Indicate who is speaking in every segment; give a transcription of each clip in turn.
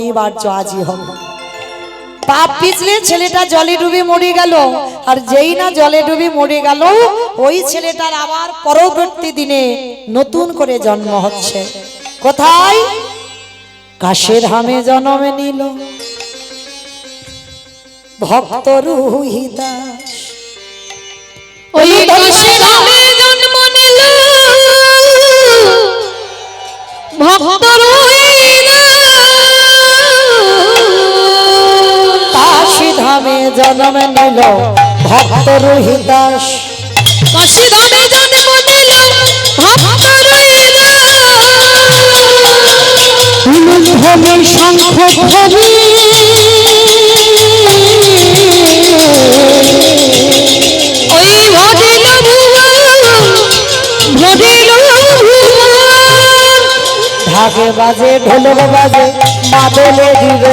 Speaker 1: অনিবার্য আজই হবে। পাপ পিছলে ছেলেটা জলে ডুবে মরে গেল, আর যেই না জলে ডুবে মরে গেল ওই ছেলেটার আবার পরবর্তী দিনে নতুন করে জন্ম হচ্ছে। কোথায়? কাশের হামে জন্ম নিল ভক্ত রুহিদাস।
Speaker 2: ওই কাশের হামে জন্ম নিল ভক্ত
Speaker 1: ধামে জন্ম নিল ভক্ত রুহিদাস।
Speaker 2: কাশী ধামে জন্ম নিল ভক্ত রুহিদাস। শঙ্খ ধ্বনি ওই ভজিল ভুবন ভজিল ভুবন।
Speaker 1: ঢাকে বাজে ঢোলক বাজে মাদলে দিল,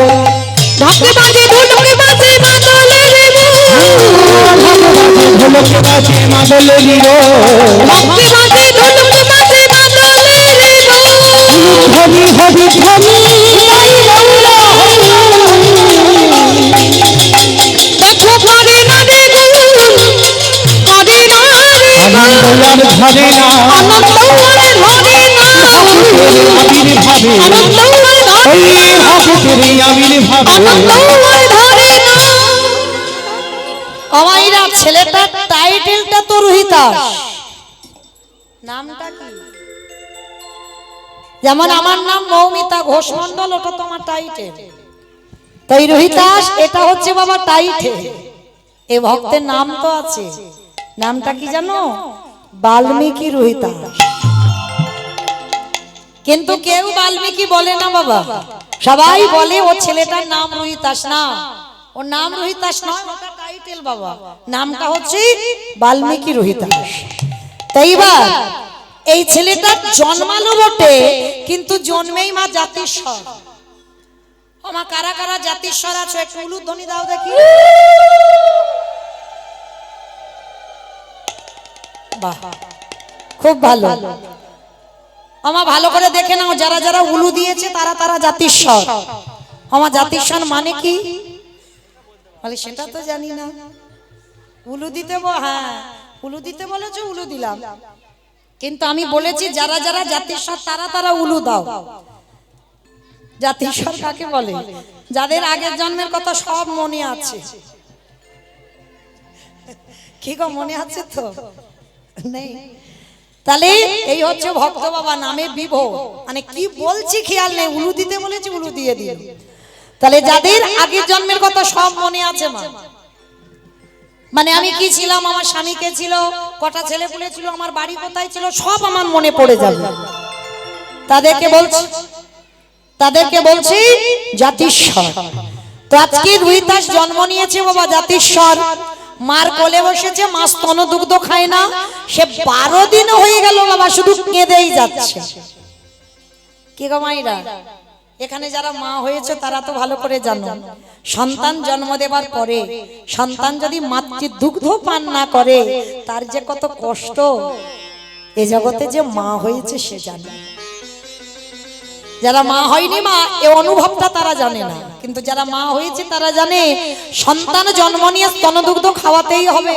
Speaker 2: ঢাকে বাজে ঢোলক বাজে মাদলে দিব,
Speaker 1: ঢোলক বাজে মাদলে দিল,
Speaker 2: ঢাকে বাজে ঢোলক বাজে মাদলে দিব।
Speaker 1: হরি হরি হরি
Speaker 2: দেখো করে না রে গুণ করে না রে
Speaker 1: আনন্দ ধরে না,
Speaker 2: আনন্দ করে ধরে না
Speaker 1: আবির্ভাবে
Speaker 2: আনন্দ করে ধরে
Speaker 1: ওই ভক্তের আবির্ভাবে
Speaker 2: আনন্দ করে ধরে না।
Speaker 1: আমাইরা ছেলেটার টাইটেলটা তো রুহিদাস, নামটা কি? যেমন আমার নাম মৌমিতা ঘোষ মন্ডল, ওটা তো আমার টাইটেল। তাই রুহিদাস এটা হচ্ছে বাবা টাইটেল। এই ভক্তের নাম তো আছে, নামটা কি জানো? বাল্মীকি রুহিদাস। কিন্তু কেউ বাল্মীকি বলে না বাবা, সবাই বলে ও ছেলেটার নাম রুহিদাস। না, ওর নাম রুহিদাস নয়, ওটা টাইটেল বাবা। নামটা হচ্ছে বাল্মীকি রুহিদাস। তাই বা এই ছেলেটা জন্মালো বটে, কিন্তু জন্মেই মা জাতিস্বর। আমার কারা কারা জাতিস্বর আছো একটু উলুধ্বনি দাও দেখি। বাহ, খুব ভালো। আমার ভালো করে দেখে নাও, যারা যারা উলু দিয়েছে তারা তারা জাতিস্বর। আমার জাতিস্বর মানে কি বলে সেটা তো জানি না। উলু দিতে হ্যাঁ উলু দিতে বলেছো, উলু দিলাম, কিন্তু আমি বলেছি যারা যারা জাতিস্বর তারা তারা উলু দাও। জাতিস্বর কাকে বলে? যাদের আগের জন্মের কথা সব মনে আছে। কি গো, মনে আছে তো? নেই? তাহলে এই হচ্ছে ভক্ত বাবা নামে বিভোর, মানে কি বলছি খেয়াল নেই, উলু দিতে বলেছি উলু দিয়ে দিল। তাহলে যাদের আগের জন্মের কথা সব মনে আছে মা, মানে আমি কি ছিলাম, আমার স্বামী কে ছিল, কটা ছেলে পুলে ছিল, আমার বাড়ি কোথায় ছিল, সব আমার মনে পড়ে যাবে। তাদেরকে বলছি জাতিস্বর। তো আজকে রুহিদাস জন্ম নিয়েছে বাবা জাতিস্বর। মার কোলে বসেছে, মা স্তন দুগ্ধ খায় না, সে 12 দিন হয়ে গেল বাবা, শুধু কেঁদেই যাচ্ছে। কি গো মাইরা, এখানে যারা মা হয়েছে তারা তো ভালো করে জানো, সন্তান জন্ম দেবার পরে সন্তান যদি মাতৃ দুগ্ধ পান না করে তার যে কত কষ্ট, এ জগতে যে মা হয়েছে সে জানে। যারা মা হয়নি মা এই অনুভবটা তারা জানে না, কিন্তু যারা মা হয়েছে তারা জানে সন্তান জন্ম নিয়ে স্তনদুগ্ধ খাওয়াতেই হবে।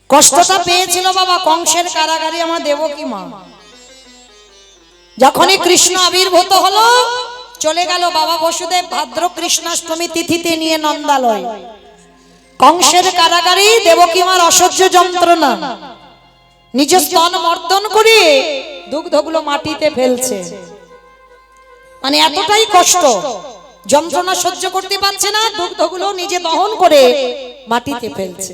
Speaker 1: কষ্টটা পেয়েছিল বাবা কংসের কারাগারে আমার দেবকী মা। যখনই কৃষ্ণ আবির্ভূত হলো, চলে গেল বাবা বসুদেব ভাদ্র কৃষ্ণাষ্টমী তিথিতে নিয়ে নন্দালয়। কংসের কারাগারে দেবকী মার অসহ্য যন্ত্রণা, নিজ স্তন মর্দন করে দুগ্ধগুলো মাটিতে ফেলছে। মানে এতটাই কষ্ট, যন্ত্রণা সহ্য করতে পারছে না, দুগ্ধগুলো নিজে দহন করে মাটিতে ফেলছে।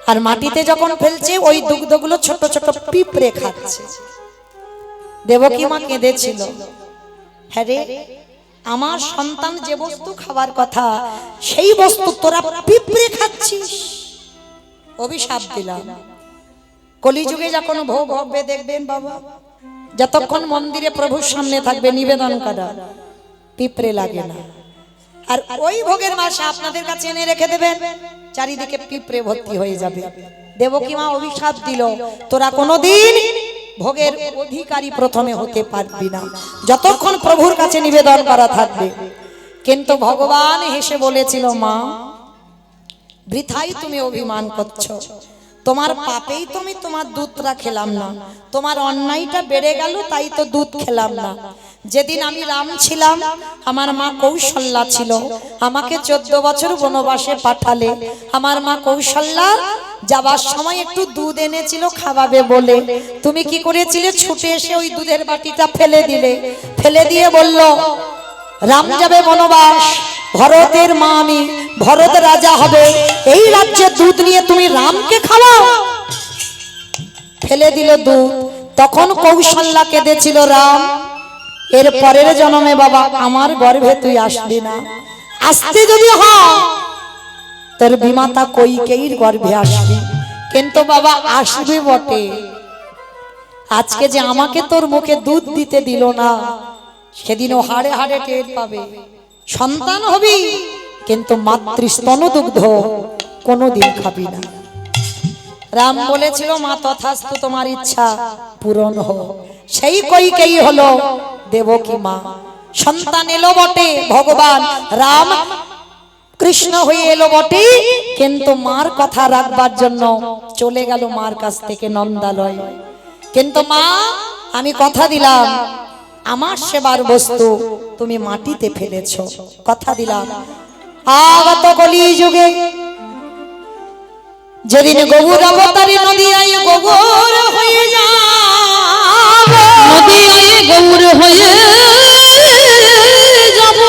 Speaker 1: আর মাটিতে যখন ফেলছে ওই দুগ্ধগুলো ছোট ছোট পিঁপড়ে খাচ্ছে। দেবকী মা কেঁদেছিল, হ্যাঁ রে আমার সন্তান যে বস্তু খাবার কথা সেই বস্তু তোরা পিঁপড়ে খাচ্ছিস, অভিশাপ দিলাম। কলিযুগে যখন ভোগ হবে দেখবেন বাবা, যতক্ষণ মন্দিরে প্রভুর সামনে থাকবে নিবেদন করা, পিঁপড়ে লাগে না। আর ওই ভোগের মাসে আপনাদের কাছে এনে রেখে দেবেন, চারিদিকে পিঁপড়ে ভর্তি হয়ে যাবে। দেবকী মা অভিশাপ দিল, তোরা কোনোদিন ভোগের অধিকারী প্রথমে হতে পারবি না, যতক্ষণ প্রভুর কাছে নিবেদন করা থাকবে। কিন্তু ভগবান হেসে বলেছিল, মা বৃথাই তুমি অভিমান করছো, তোমার পাপেই তো আমি তোমার দুধটা খেলাম না, তোমার অন্যায়টা বেড়ে গেল তাই তো দুধ খেলাম না। যেদিন আমি রাম ছিলাম, আমার মা কৌশল্যা ছিল, আমাকে 14 বছর বনবাসে পাঠালে। আমার মা কৌশল্যা যাবার সময় একটু দুধ এনেছিল খাওয়াবে বলে, তুমি কি করেছিলে? ছুটে এসে ওই দুধের বাটিটা ফেলে দিলে। ফেলে দিয়ে বলল, রাম যাবে বনবাস, ভরতের মা আমি, ভরত রাজা হবে, এই রাজ্যে দুধ নিয়ে তুমি রামকে খাওয়াও। ফেলে দিল দুধ। তখন কৌশল্যা কেঁদেছিল, রাম এর পরের জন্মে বাবা আমার গর্ভে তুই আসবি না, আসতে যদি হয় তোর বিমাতা কইকেয়ীর গর্ভে আসবি। কিন্তু বাবা আসবে বটে, আজকে যে আমাকে তোর মুখে দুধ দিতে দিল না, সেদিনও হাড়ে হাড়ে টের পাবে। সন্তান হবি কিন্তু মাতৃস্তন দুগ্ধ কোনোদিন খাবি না। রাম বলেছিল, মা তথাস্তু, তোমার ইচ্ছা পূরণ হোক। সেই কইকেয়ী হলো দেবকী মা। সন্তান এলো বটে, ভগবান রাম কৃষ্ণ হয়ে এলো বটে, কিন্তু মার কথা রাখবার জন্য চলে গেল মার কাছ থেকে নন্দালয়। কিন্তু মা আমি কথা দিলাম, আমার সেবার বস্তু তুমি মাটিতে ফেলেছ, কথা দিলাম আগত কলি যুগে যেদিন গোবর অবতারে নদিয়ায় গোবর হয়ে যায়,
Speaker 2: নদিয়ায় গৌর হয়ে যাব,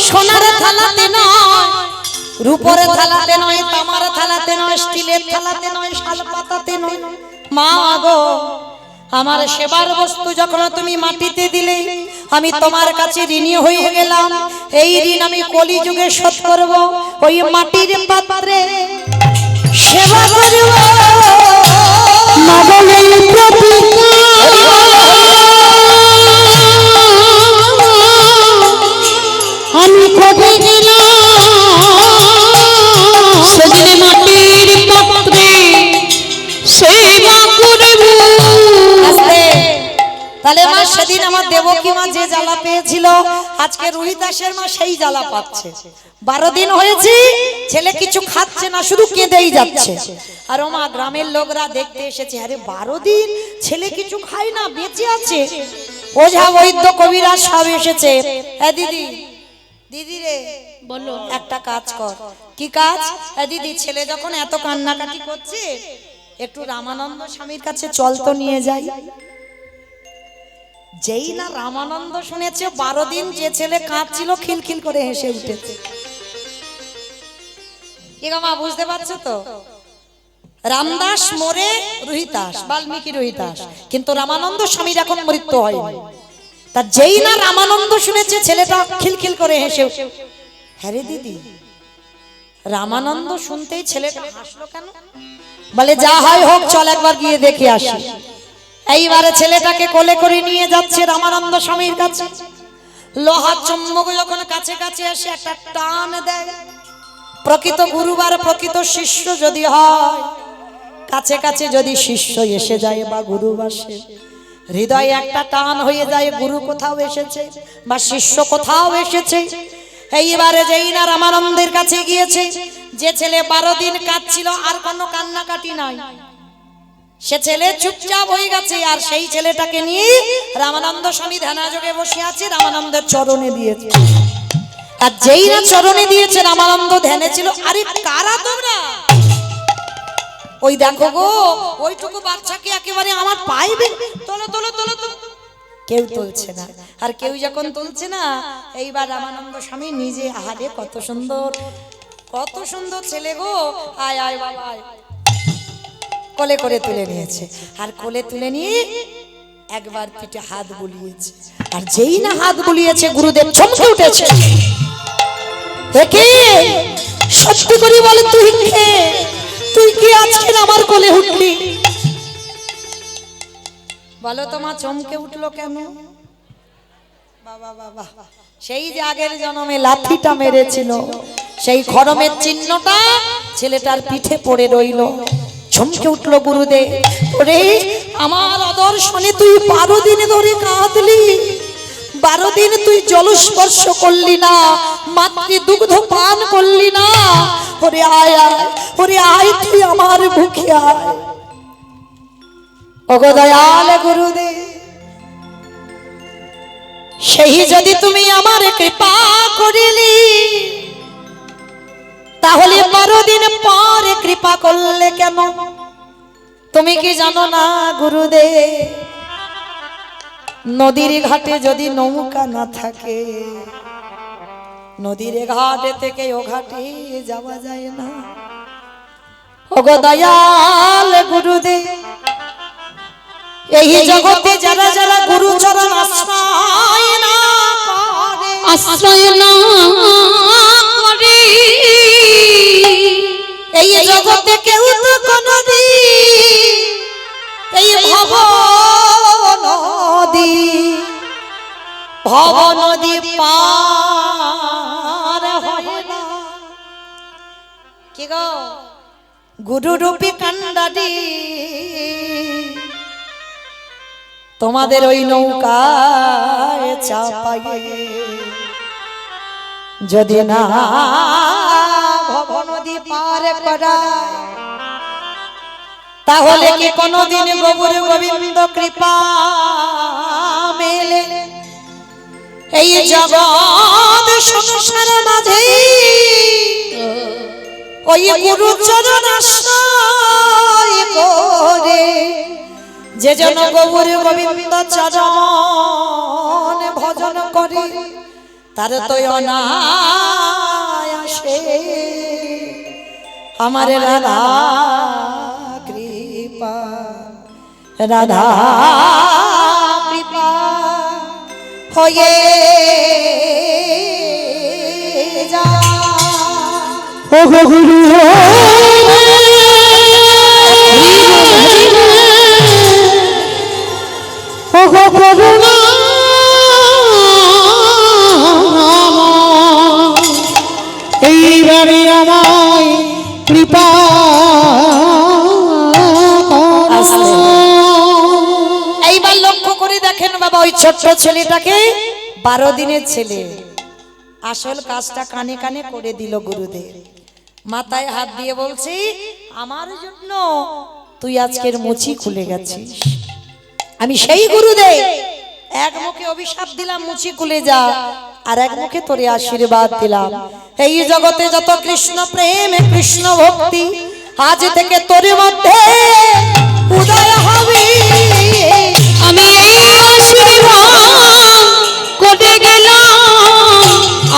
Speaker 1: সোনার থালাতে নয়, রূপোর থালাতে নয়, তামার থালাতে নয়, স্টিলের থালাতে নয়, শাল পাতাতে নয়। মা গো, আমার সেবার বস্তু যখন তুমি মাটিতে দিলে, আমি তোমার কাছে ঋণী হয়ে গেলাম। এই ঋণ আমি কলিযুগে শোধ করব, ওই মাটির পাত্রে সেবা করব।
Speaker 2: নবলের আমি কবে গেলাম, সেদিন মাটির পাত্রে সেবা করব।
Speaker 1: তাহলে মা সেদিন আমার দেবকী মা যে জ্বালা পেয়েছিল, আজকে রুহিদাসের মা সেই জ্বালা পাচ্ছে। 12 দিন হয়েছে, ছেলে কিছু খাচ্ছে না, শুধু কেঁদেই যাচ্ছে। আর ও মা গ্রামের লোকরা দেখতে এসেছে, আরে 12 দিন ছেলে কিছু খায় না, বেঁচে আছে। ওঝা বৈদ্য কবিরা সব এসেছে। দিদি দিদি রে,
Speaker 2: বলো
Speaker 1: একটা কাজ কর। কি কাজ? দিদি ছেলে যখন এত কান্নাকাটি করছে, একটু রামানন্দ স্বামীর কাছে চল তো, নিয়ে যাই। যেই না রামানন্দ শুনেছে 12 দিন যে ছেলে কাঁদছিল, খিলখিল করে হেসে উঠেছে। কি গো মা, বুঝতে পারছো তো? রামদাস মরে রোহিতাস, বাল্মীকি রোহিতাস, কিন্তু রামানন্দ স্বামীর এখন মৃত্যু হয়নি। তা যেই না রামানন্দ শুনেছে, ছেলেটা খিলখিল করে হেসে। হ্যাঁ রে দিদি, রামানন্দ শুনতেই ছেলেটা হাসলো কেন? বলে যা হয় হোক, চল একবার গিয়ে দেখে আসি। এইবারে ছেলেটাকে কোলে করে নিয়ে যাচ্ছে রামানন্দ স্বামীর কাছে। লোহার চুম্বক যখন কাছে কাছে এসে একটা টান দেয়, প্রকৃত গুরুবার প্রকৃত শিষ্য যদি হয়, কাছে কাছে যদি শিষ্য এসে যায় বা গুরু বসে, হৃদয়ে একটা টান হয়ে যায়, গুরু কোথাও এসেছে বা শিষ্য কোথাও এসেছে। এইবারে যেই না রামানন্দের কাছে গিয়েছে, যে ছেলে 12 দিন কাঁদছিল, আর কোনো কান্নাকাটি নাই, সে ছেলে চুপচাপ হয়ে গেছে। আর সেই ছেলেটাকে নিয়ে রামানন্দ স্বামী ধ্যানাযোগে বসে আছে, রামানন্দের চরণে দিয়েছে। আর যেই না চরণে দিয়েছে, রামানন্দ ধ্যানে ছিল। আরে কারা তোমরা? ওই দেখো গো, ওইটুকু বাচ্চাকে একেবারে আমার পাইবে, তোলো তোলো তোলো তোলো। কেউ তুলছে না। আর কেউ যখন তুলছে না, এইবার রামানন্দ স্বামী নিজে, আহারে কত সুন্দর, কত সুন্দর ছেলে গো, আয় আয় বাবা আয়, কোলে করে তুলে নিয়েছে। আর কোলে তুলে নিয়ে একবার পিঠে হাত বুলিয়েছে। আর যেই না হাত বুলিয়েছে, গুরুদেব চমকে উঠেছে। দেখে সত্যি করে বলে, তুই কে? তুই কি আজকে আমার কোলে উঠলি? বলো তো মা, চমকে উঠলো কেন? বাবা বাবা, সেই যে আগের জন্মে লাঠিটা মেরেছিল, সেই খড়মের চিহ্নটা ছেলেটার পিঠে পড়ে রইল। চমকে উঠলো গুরুদেব। ওরে আমার আদর্শনে তুই 12 দিন ধরে কাঁদলি, 12 দিন তুই জলস্পর্শ করলি না, মাতৃ দুগ্ধ পান করলি না। ওরে আয় আয়, ওরে আয় তুই আমার বুকে আয়। ওগো দয়াল গুরুদেব, সেই যদি তুমি আমার কৃপা করিলি, তাহলে 12 দিন পরে কৃপা করলে কেন? তুমি কি জানো না গুরুদেব, নদীর ঘাটে যদি নৌকা না থাকে, নদীর ঘাটে থেকে ও ঘাটে যাওয়া যায় না। ওগো দয়াল গুরুদেব, এই জগতে যারা যারা গুরুচরণ আশ্রয় না করে,
Speaker 2: আশ্রয় না করে,
Speaker 1: এই জগতে কেউ তো কোনদিন এই ভব নদী পার হয় না। কি গো গুরু রূপী কান্ডারি, তোমাদের ওই নৌকায় চাপায়ে যদি না ভব নদী পার করা, তাহলে কি কোনদিন গৌর গোবিন্দ কৃপা মেলে? এই জগৎ সংসার মাঝে ওই গুরুচরণ আশ্রয় করে যে জন গৌর গোবিন্দ চরণ ভজন করে, তার তো অনায়াসে আমার রাধা কৃপা, রাধা কৃপা হয়ে যা।
Speaker 2: ও গুরু ও করুণা এইবারে আমায় কৃপা করো।
Speaker 1: এইবার লক্ষ্য করে দেখেন বাবা, ওই ছোট্ট ছেলেটাকে 12 দিনের ছেলে আসল কাজটা কানে কানে করে দিল গুরুদেব। মাথায় হাত দিয়ে বলছি, আমার জন্য তুই আজকের মুচি খুলে গেছিস। আমি সেই গুরুদেব, এক মুখে অভিশাপ দিলাম মুচি খুলে যা, আর এক মুখে তোরে আশীর্বাদ দিলাম। এই জগতে যত কৃষ্ণ প্রেম কৃষ্ণ ভক্তি আজ থেকে তোর মধ্যে উদয় হবে।
Speaker 2: আমি এই আশীর্বাদ করে গেলাম,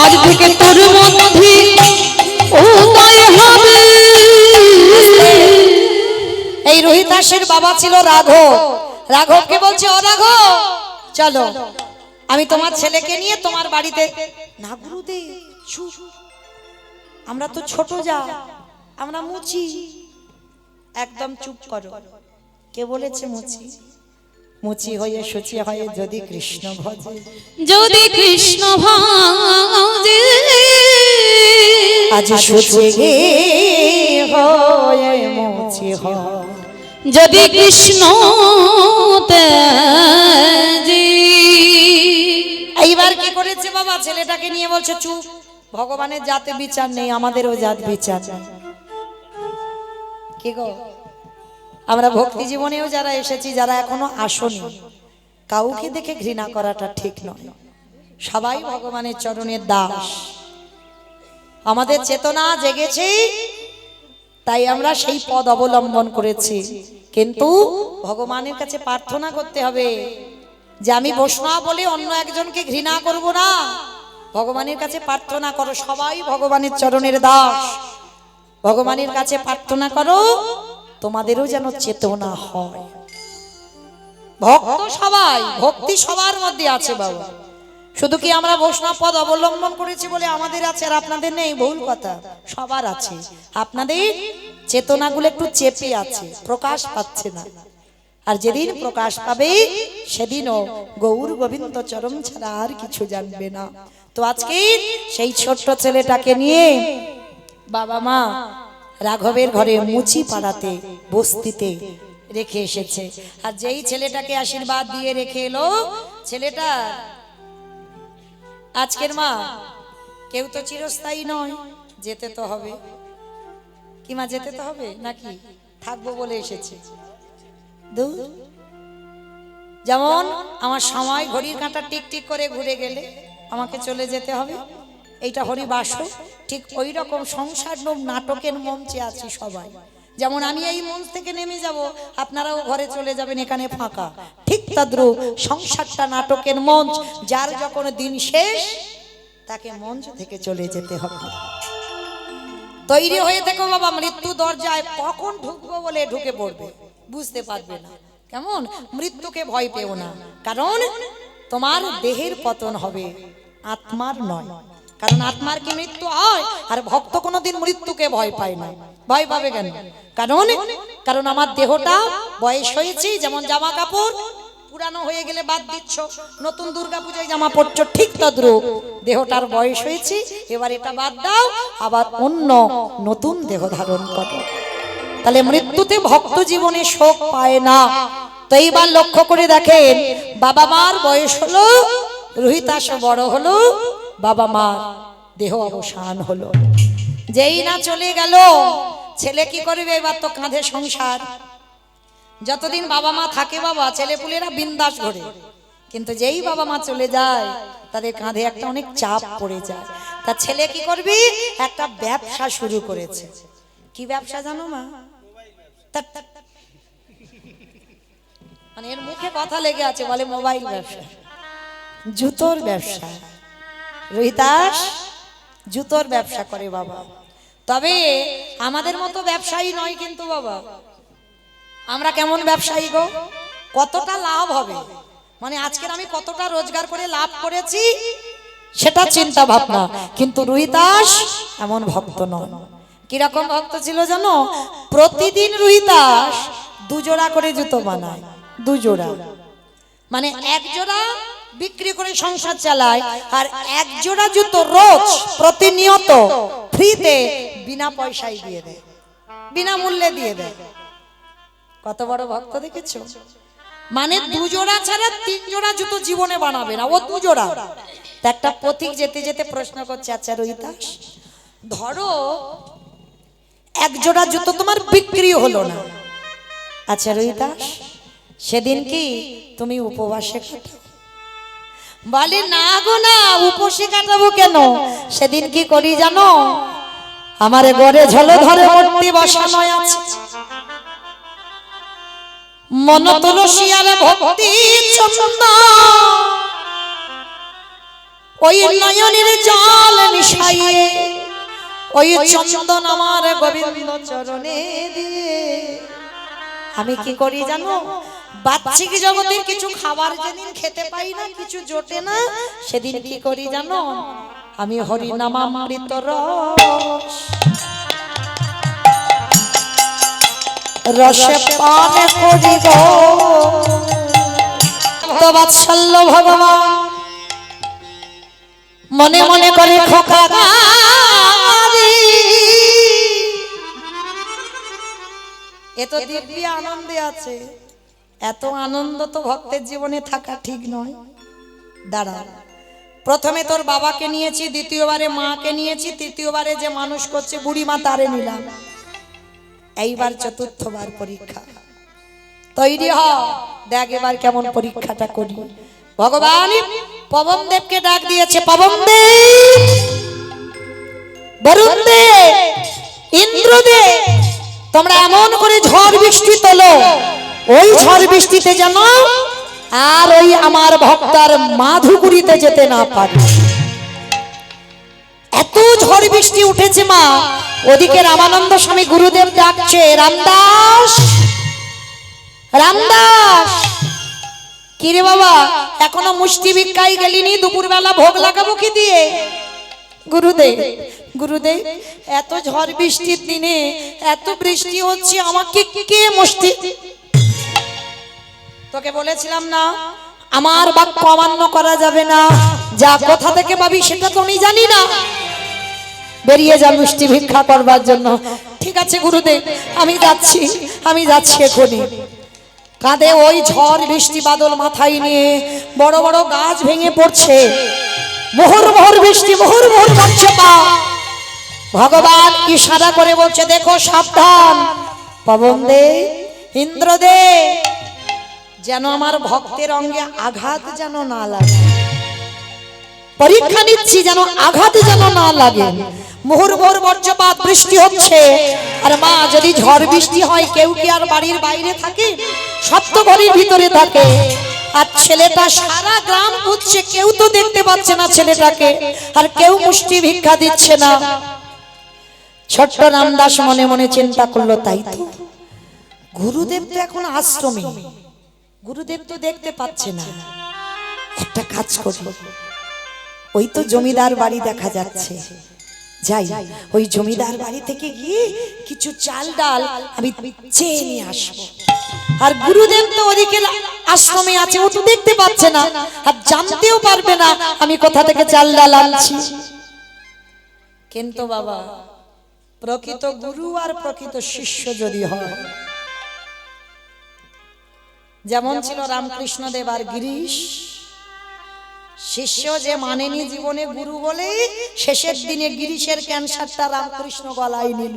Speaker 2: আজ থেকে তোর মধ্যে উদয় হবে।
Speaker 1: এই রোহিদাসের বাবা ছিল রাঘব। রাঘবকে বলছে, ও রাঘব চলো, আমি তোমার ছেলেকে নিয়ে তোমার বাড়িতে। না গুরুদেব, চুপ, আমরা তো ছোট যা, আমরা মুচি। একদম চুপ করো। কে বলেছে মুচি? মুচি হয়ে শুচি হয়ে যদি কৃষ্ণ ভজে,
Speaker 2: যদি কৃষ্ণ ভজে,
Speaker 1: আজ শুচি হয়ে মুচি হয়
Speaker 2: যদি কৃষ্ণ তেজি।
Speaker 1: এইবার কি করেছে বাবা, ছেলেটাকে নিয়ে বলছে চুপ, ভগবানের জাতে বিচার নেই, আমাদেরও জাত বিচার নেই। কি গো, আমরা ভক্তি জীবনেও যারা এসেছি, যারা এখনো আসনি, কাউকে দেখে ঘৃণা করাটা ঠিক নয়। সবাই ভগবানের চরণের দাস। আমাদের চেতনা জেগেছে, তাই আমরা সেই পদ অবলম্বন করেছি। কিন্তু ভগবানের কাছে প্রার্থনা করতে হবে যে আমি বৈষ্ণব বলে অন্য একজনকে ঘৃণা করব না। ভগবানের কাছে প্রার্থনা করো, সবাই ভগবানের চরণের দাস। ভগবানের কাছে প্রার্থনা করো, তোমাদেরও যেন চেতনা হয়। ভক্ত সবাই, ভক্তি সবার মধ্যে আছে বাবা। শুধু কি আমরা বৈষ্ণব পদ অবলম্বন করেছি বলে আমাদের আছে আর আপনাদের নেই? ভুল কথা, সবার আছে। আপনাদের চেতনাগুলো একটু চেপে আছে, প্রকাশ পাচ্ছে না। আর যেদিন প্রকাশ পাবে সেদিনও গৌর গোবিন্দ চরণ ছাড়া আর কিছু জানবে না। তো আজকে সেই ছোট্ট ছেলেটাকে নিয়ে বাবা মা রাঘবের ঘরে মুচি পাড়াতে বস্তিতে রেখে এসেছে। আর যেই ছেলেটাকে আশীর্বাদ দিয়ে রেখে এলো, ছেলেটা আজকের মা কেউ তো চিরস্থায়ী নয়, যেতে তো হবে। কি মা, যেতে তো হবে নাকি থাকবো বলে এসেছে? দূর, যেমন আমার সময় ঘড়ির কাঁটা টিক টিক করে ঘুরে গেলে আমাকে চলে যেতে হবে, এইটা হরিবাস, ঠিক ওই রকম সংসার নাটকের মঞ্চে আছি সবাই। যেমন আমি এই মঞ্চ থেকে নেমে যাব, আপনারাও ঘরে চলে যাবেন, এখানে ফাঁকা, ঠিক তদ্রূপ সংসারটা নাটকের মঞ্চ, যার যখন দিন শেষ তাকে মঞ্চ থেকে চলে যেতে হবে। তৈরি হয়ে থেকো বাবা, মৃত্যু দরজায় কখন ঢুকবো বলে ঢুকে পড়বে, বুঝতে পারবে না। কেমন? মৃত্যুকে ভয় পেও না, কারণ তোমার দেহের পতন হবে, আত্মার নয়। কারণ আত্মার কি মৃত্যু হয়? আর ভক্ত কোনোদিন মৃত্যুকে ভয় পায় না। ভয় পাবে কেন? কারণ আমার দেহটা বয়স হয়েছে, যেমন জামা কাপড় পুরানো হয়ে গেলে বাদ দিচ্ছ, নতুন দুর্গাপূজায় জামা পরছ, ঠিক তদ্রূপ দেহটার বয়স হয়েছে, এবার এটা বাদ দাও, আবার অন্য নতুন দেহ ধারণ করো। তাহলে মৃত্যুতে ভক্ত জীবনে শোক পায় না। তো এইবার লক্ষ্য করে দেখেন, বাবা মার বয়স হলো, রোহিতাস বড় হলো, বাবা মার দেহ অবসান হলো। যেই না চলে গেল, ছেলে কি করবে? এবার তো কাঁধে সংসার। যতদিন বাবা মা থাকে বাবা, ছেলেপুলেরা বিন্দাস ঘরে, কিন্তু যেই বাবা মা চলে যায় তাদের কাঁধে একটা অনেক চাপ পড়ে যায়। তা ছেলে কি করবি? একটা ব্যবসা শুরু করেছে। কি ব্যবসা জানো মা? মানে এর মুখে কথা লেগে আছে, বলে মোবাইল ব্যবসা, জুতোর ব্যবসা। রোহিতাস জুতোর ব্যবসা করে বাবা। তবে আমাদের মতো ব্যবসায়ী নয় কিন্তু বাবা। আমরা কেমন ব্যবসায়ী গো? কতটা লাভ হবে, মানে আজকের আমি কতটা রোজগার করে লাভ করেছি সেটা চিন্তা ভাবনা। কিন্তু রোহিতাস এমন ভক্ত নয়। কিরকম ভক্ত ছিল জানো? প্রতিদিন রোহিতাস 2 জোড়া করে জুতো বানায়, 2 জোড়া, মানে 1 জোড়া বিক্রি করে সংসার চালায়, আর 1 জোড়া জুতো রোজ প্রতিনিয়ত ফ্রিতে বিনা পয়সায় দিয়ে দেয়, বিনামূল্যে দিয়ে দেয়। কত বড় ভক্ত দেখেছো? মানে 2 জোড়া ছাড়া 3 জোড়া জুতো জীবনে বানাবে না, ও 2 জোড়া। একটা পথিক যেতে যেতে প্রশ্ন করছে, আচ্ছা রোহিতাস, ধরো 1 জোড়া জুতো তোমার বিক্রি হলো না, আচ্ছা রোহিতাস, সেদিন কি তুমি উপবাসে কাটাও? বলে না গো না, উপসে কাটাবো কেন? সেদিন কি করি জানো? আমার ঘরে ঝলে ধরে মূর্তি বসানো আছে, মন তুলসী আর ভক্তি চন্দন, ওই নয়নের জল মিশাইয়ে ওই চন্দন আমার গোবিন্দ চরণে দিয়ে আমি কি করি জানো? বাচ্চিক জগতের কিছু খাবার যেদিন খেতে পাই না, কিছু জোটে না, সেদিন কি করি জানো? আমি হরি নামামৃত রস রসে পান করি গো। তো বাৎসল্য ভগবান মনে মনে করে খোকা গারি, এ তো দিব্যি আনন্দে আছে। এত আনন্দ তো ভক্তের জীবনে থাকা ঠিক নয়। দাঁড়া, প্রথমে তোর বাবাকে নিয়েছি, দ্বিতীয়বারে মাকে নিয়েছি, তৃতীয়বারে যে মানুষ করছে বুড়ি মা তারে নিলাম, এইবার চতুর্থবার পরীক্ষা। তৈরি হ, দেখ এবার কেমন পরীক্ষাটা করি। ভগবান পবন দেবকে ডাক দিয়েছে, পবন দেব, বরুণ দেব, ইন্দ্রদেব, তোমরা এমন করে ঝড় বৃষ্টি তোলো, ওই ঝড় বৃষ্টিতে যেন আর ওই আমার ভক্তার মাধুগুড়িতে যেতে না পারে। এত ঝড় বৃষ্টি উঠেছে মা, ওদিকে রামানন্দ স্বামী গুরুদেব ডাকছে, রামদাস, রামদাস, কিরে বাবা এখনো মুষ্টি ভিক্ষায় গেলিনি? দুপুরবেলা ভোগ লাগাবো কি দিয়ে? গুরুদেব, গুরুদেব, এত ঝড় বৃষ্টির দিনে এত বৃষ্টি হচ্ছে, আমাকে কে মুষ্টি? তোকে বলেছিলাম না আমার বাক্য অমান্য করা যাবে না, যা কোথা থেকে পাবি সেটা তো আমি জানি না, বেরিয়ে যা মিষ্টি ভিক্ষা করবার জন্য। ঠিক আছে গুরুদেব, আমি যাচ্ছি এখনই। কাঁধে ওই ঝড় বৃষ্টি বাদল মাথায় নিয়ে বড় বড় গাছ ভেঙে পড়ছে, মোহর মোহর বৃষ্টি, মোহর মোহর বজ্রপাত। ভগবান ইশারা করে বলছে, দেখো সাবধান, পবন দে, ইন্দ্র দে, যেন আমার ভক্তের অঙ্গে আঘাত যেন না লাগে। পরীক্ষা নিচ্ছি যেন আঘাত যেন না লাগে। মুহুর্মুহুর বজ্রপাত বৃষ্টি হচ্ছে। আর মা, যদি ঝড় বৃষ্টি হয় কেউ কি আর বাড়ির বাইরে থাকে? সব তো ঘরের ভিতরে থাকে। আর ছেলেটা সারা গ্রাম ঘুরছে, কেউ তো দেখতে পাচ্ছে না ছেলেটাকে, আর কেউ মুষ্টি ভিক্ষা দিচ্ছে না। ছোট্ট রামদাস মনে মনে চিন্তা করলো, তাই তো, গুরুদেব তো এখন আশ্রমে, গুরুদেব তো দেখতে পাচ্ছে না। একটা কাজ করি, ওই তো জমিদার বাড়ি দেখা যাচ্ছে, যাই ওই জমিদার বাড়ি থেকে গিয়ে কিছু চাল ডাল আমি চেয়ে নিয়ে আসবো। আর গুরুদেব তো ওদিকে আশ্রমে আছে, ও তো দেখতে পাচ্ছে না আর জানতেও পারবে না আমি কোথা থেকে চাল ডাল আনছি। কিন্তু বাবা, প্রকৃত গুরু আর প্রকৃত শিষ্য যদি হয়, যেমন ছিল রামকৃষ্ণ দেব আর গিরিশ, শিষ্য যে মানেনি জীবনে গুরু বলে, শেষের দিনে গিরিশের ক্যান্সারটা রামকৃষ্ণ গলায় নিল।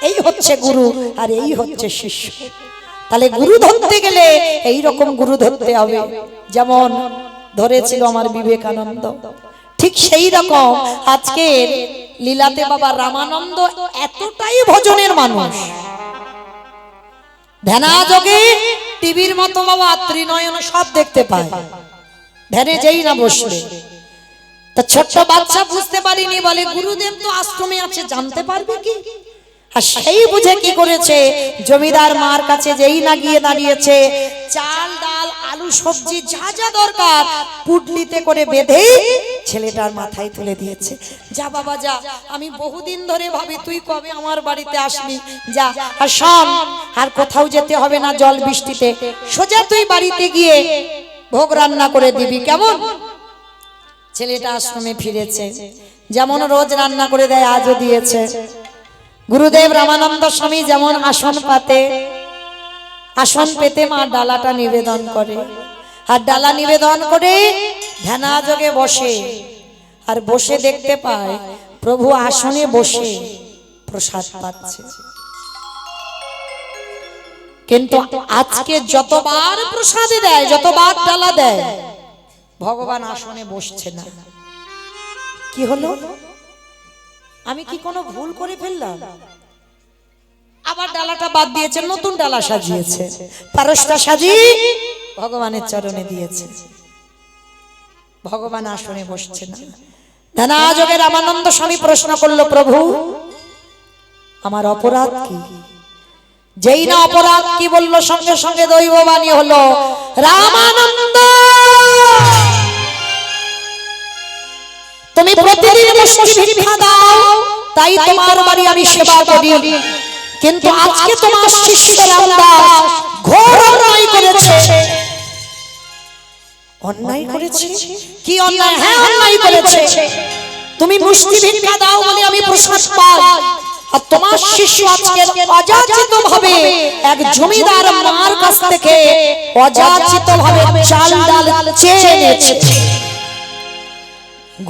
Speaker 1: এই হচ্ছে গুরু আর এই হচ্ছে শিষ্য। তাহলে গুরু ধরতে গেলে এই রকম গুরু ধরতে হবে, যেমন ধরেছিল আমার বিবেকানন্দ। ঠিক সেই রকম আজকের লীলাতে বাবা রামানন্দ এতটাই ভজনের মানুষ, ধ্যানা যোগে টিভির মতো বাবা ত্রিনয়ন সব দেখতে পায়, ধ্যানে যেই না বসবে। তা ছোট্ট বাচ্চা বুঝতে পারিনি, বলে গুরুদেব তো আশ্রমে আছে, জানতে পারবে কি? আর সেই বুঝে কি করেছে, জমিদার মার কাছে যেই না গিয়ে দাঁড়িয়েছে, চাল ডাল আলু সবজি যা যা দরকার পুটলিতে করে বেঁধে ছেলেটার মাথায় তুলে দিয়েছে। যা বাবা যা, আমি বহুদিন ধরে ভাবি তুই কবে আমার বাড়িতে আসবি, যা। আর শোন, আর কোথাও যেতে হবে না জল বৃষ্টিতে, সোজা তুই বাড়িতে গিয়ে ভোগ রান্না করে দিবি, কেমন? ছেলেটা আশ্রমে ফিরেছে, যেমন রোজ রান্না করে দেয় আজও দিয়েছে। গুরুদেব রামানন্দ স্বামী যেমন আসন পাতে, আসন পেতে মা ডালাটা নিবেদন করে, আর ডালা নিবেদন করে ধ্যানাযোগে বসে, আর বসে দেখতে পায় প্রভু আসনে বসে প্রসাদ পাচ্ছে। কিন্তু আজকে যতবার প্রসাদ দেয়, যতবার ডালা দেয়, ভগবান আসনে বসছে না। কি হলো? আমি কি কোনো ভুল করে ফেললাম? আবার ডালাটা বাদ দিয়েছে, নতুন ডালা সাজিয়েছে, পারসটা সাজিয়ে ভগবানের চরণে দিয়েছে। ভগবান আসনে বসছে না। ধ্যানাযোগে রামানন্দ স্বামী প্রশ্ন করলো, প্রভু আমার অপরাধ কি? যেই না অপরাধ কি বললো, সঙ্গে সঙ্গে দৈববাণী হলো, রামানন্দ তুমি প্রতিদিন মুষ্টি ভিক্ষা দাও, তাই তোমার বাড়ি আমি সেবা করি। কিন্তু আজকে তোমার শিষ্য রামদাস ঘোর অন্যায় করেছে। অন্যায় করেছে? কি অন্যায়? হ্যাঁ, অন্যায় করেছে। তুমি মুষ্টি ভিক্ষা দাও বলে আমি প্রসাদ পাই, আর তোমার শিষ্য আজকে অযাচিত ভাবে এক জমিদার মার কাছ থেকে অযাচিত ভাবে চাল ডাল চেয়ে এনেছে।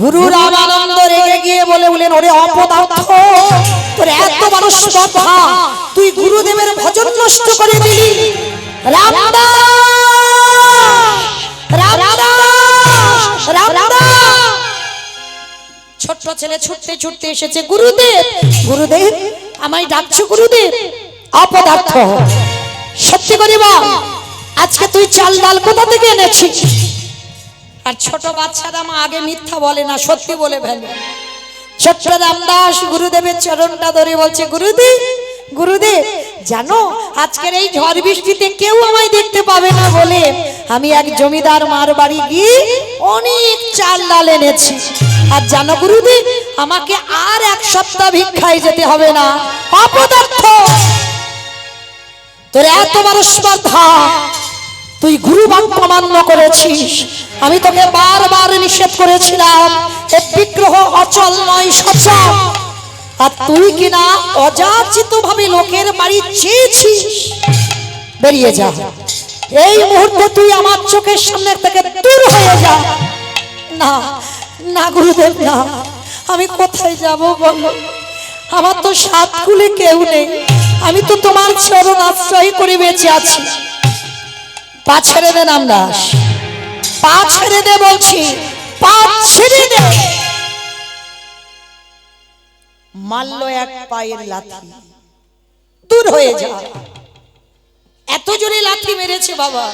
Speaker 1: গুরু রামানন্দ রেগে গিয়ে বললেন, ওরে অপদার্থ, তোর এত বড় স্পর্ধা, তুই গুরুদেবের ভজন নষ্ট করে দিলি। রামদাস, রামদাস, রামদাস। ছোট্ট ছেলে ছুটতে ছুটতে এসেছে, গুরুদেব, গুরুদেব আমায় ডাকছো গুরুদেব? অপদার্থ, সত্যি করে বল, আজকে তুই চাল ডাল কোথা থেকে এনেছিস? আর ছোট বাচ্চারা মা আগে মিথ্যা বলে না, সত্যি বলে ফেলে। ছোট্ট রামদাস গুরুদেবের চরণটা ধরে বলছে, গুরুদেব, গুরুদেব জানো আজকের এই ঝড় বৃষ্টিতে কেউ আমায় দেখতে পাবে না বলে আমি এক জমিদার মার বাড়ি গিয়ে অনেক চাল ডাল এনেছি। আর জানো গুরুদেব, আমাকে আর এক সপ্তাহ ভিক্ষায় যেতে হবে না। অপদার্থ, তোর এত বড় স্পর্ধা, তুই গুরু বাক্য অমান্য করেছিস। আমি তোকে বারবার নিষেধ করেছিলাম, এ বিগ্রহ অচল নয় সচল। আর তুই কিনা অযাচিত ভাবে লোকের বাড়ি চেয়েছিস। বেরিয়ে যা, এই মুহূর্তে তুই আমার চোখের সামনে থেকে দূর হয়ে যা। না না গুরুদেব না, আমি কোথায় যাব বলো? আমার তো সাত কুলে কেউ নেই, আমি তো তোমার চরণ আশ্রয় করে বেঁচে আছি। পা ছেড়ে দে নামদাস, পা ছেড়ে দে বলছি, পা ছেড়ে দে। মারল এক পায়ের লাথি, দূর হয়ে যা। এত জোরে লাথি মেরেছে বাবা,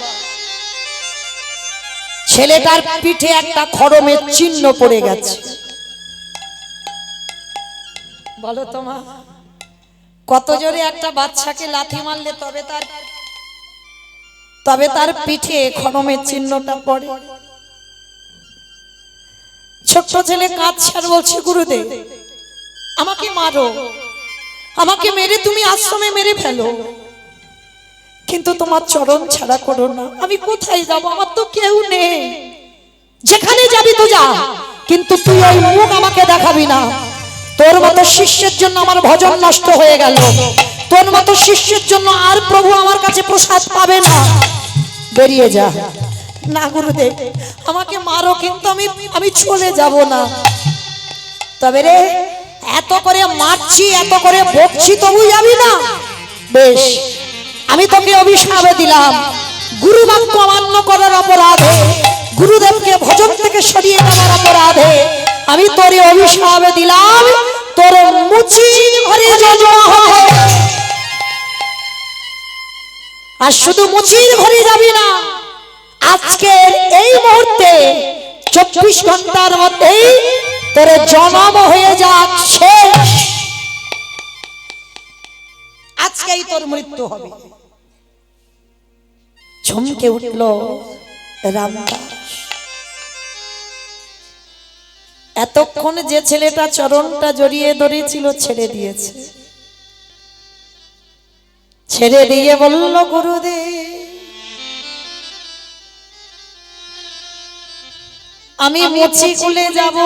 Speaker 1: ছেলেটার পিঠে একটা খড়মের চিহ্ন পড়ে গেছে। বলো তোমা, কত জোরে একটা বাচ্চাকে লাথি মারলে তবে তার পিঠে খড়মের চিহ্নটা পড়ে। ছোট্ট ছেলে কাঁদছে আর বলছে, গুরুদেব আমাকে মারো, আমাকে মেরে তুমি আশ্রমে মেরে ফেলো, কিন্তু তোমার চরণ ছাড়া করো না। আমি কোথায় যাব? আমার তো কেউ নেই। যেখানে যাবি তো যা, কিন্তু তুই ওই মুখ আমাকে দেখাবি না। তোর মতো শিষ্যের জন্য আমার ভজন নষ্ট হয়ে গেল, তোর মতো শিষ্যের জন্য আর প্রভু আমার কাছে প্রসাদ পাবে না। বেরিয়ে যা। না গুরুদেব আমাকে মারো, কিন্তু আমি চলে যাব না। তবে রে, এত করে মারছি, এত করে বকছি, তবু যাবি না? বেশ, আমি তোকে অভিশাপ দিলাম, গুরু বাক্য অমান্য করার অপরাধে, গুরুদেবকে ভজন থেকে সরিয়ে দেওয়ার অপরাধে আমি তোরে অভিশাপ দিলাম, তোর মুচি ঘরে জন্ম হবে। আর শুধু মুচির ঘরে যাবি না, আজকের এই মুহূর্তে 24 ঘন্টার মধ্যেই তোর জন্ম হয়ে যাক শেষ। আজকেই তোর মৃত্যু হবে। চমকে উঠল রামদাস। এতক্ষণ যে ছেলেটা চরণটা জড়িয়ে ধরেছিল ছেড়ে দিয়েছে, ছেড়ে দিয়ে বলল, গুরুদেব আমি মুচি কুলে যাব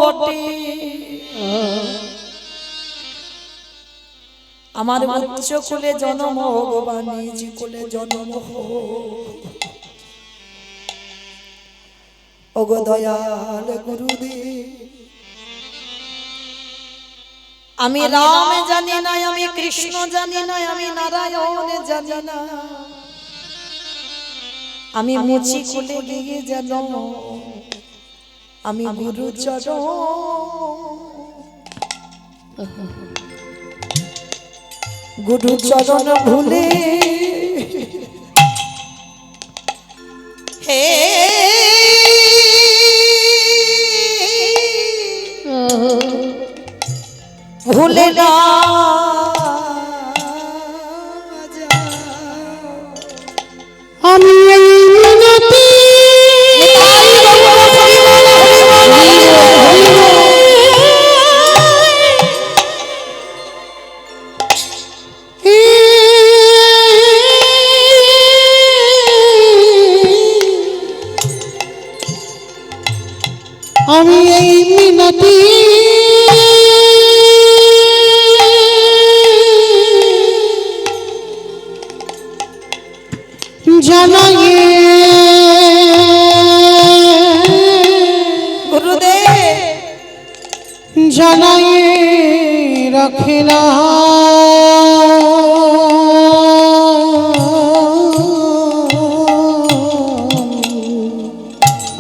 Speaker 1: বটে, আমার উচ্চ কুলে জন্ম হোক বা নিজ কুলে জন্ম হোক, ওগো দয়াল গুরুদেব আমি রাম জানি না, আমি কৃষ্ণ জানি না, আমি নারায়ণ জানি না, আমি মুচি কুলে গিয়ে যেন আমি গুরু চরণ গুরু চরণ ভুলে হে ভুলে না
Speaker 2: আমি এই মিনতি আমি এই মিনতি জানাই
Speaker 1: গুরুদেব
Speaker 2: জানাই রাখিলা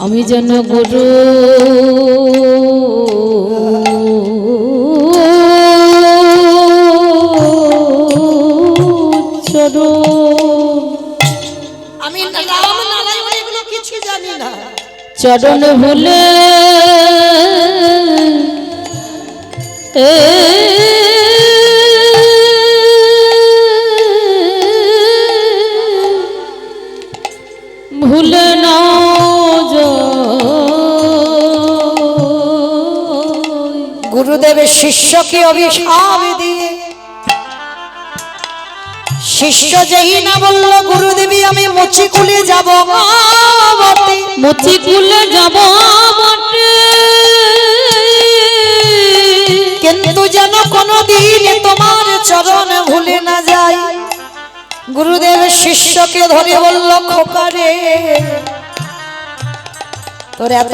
Speaker 2: আমি যেন গুরু
Speaker 1: আমি রাম নারায়ণ এগুলো কিছু জানি না,
Speaker 2: চরণ ভুলে ভুলে না
Speaker 1: গুরুদেবের শিষ্যকে অভিশাপ দিয়ে শিষ্য যেই না বলল, গুরুদেবী আমি মুচি কুলে যাব বটে,
Speaker 2: মুচি কুলে যাব বটে,
Speaker 1: কিন্তু যেন কোন কোনদিন তোমার চরণ ভুলে না যাই। গুরুদেব শিষ্যকে ধরে বলল, খোকা রে তোর এত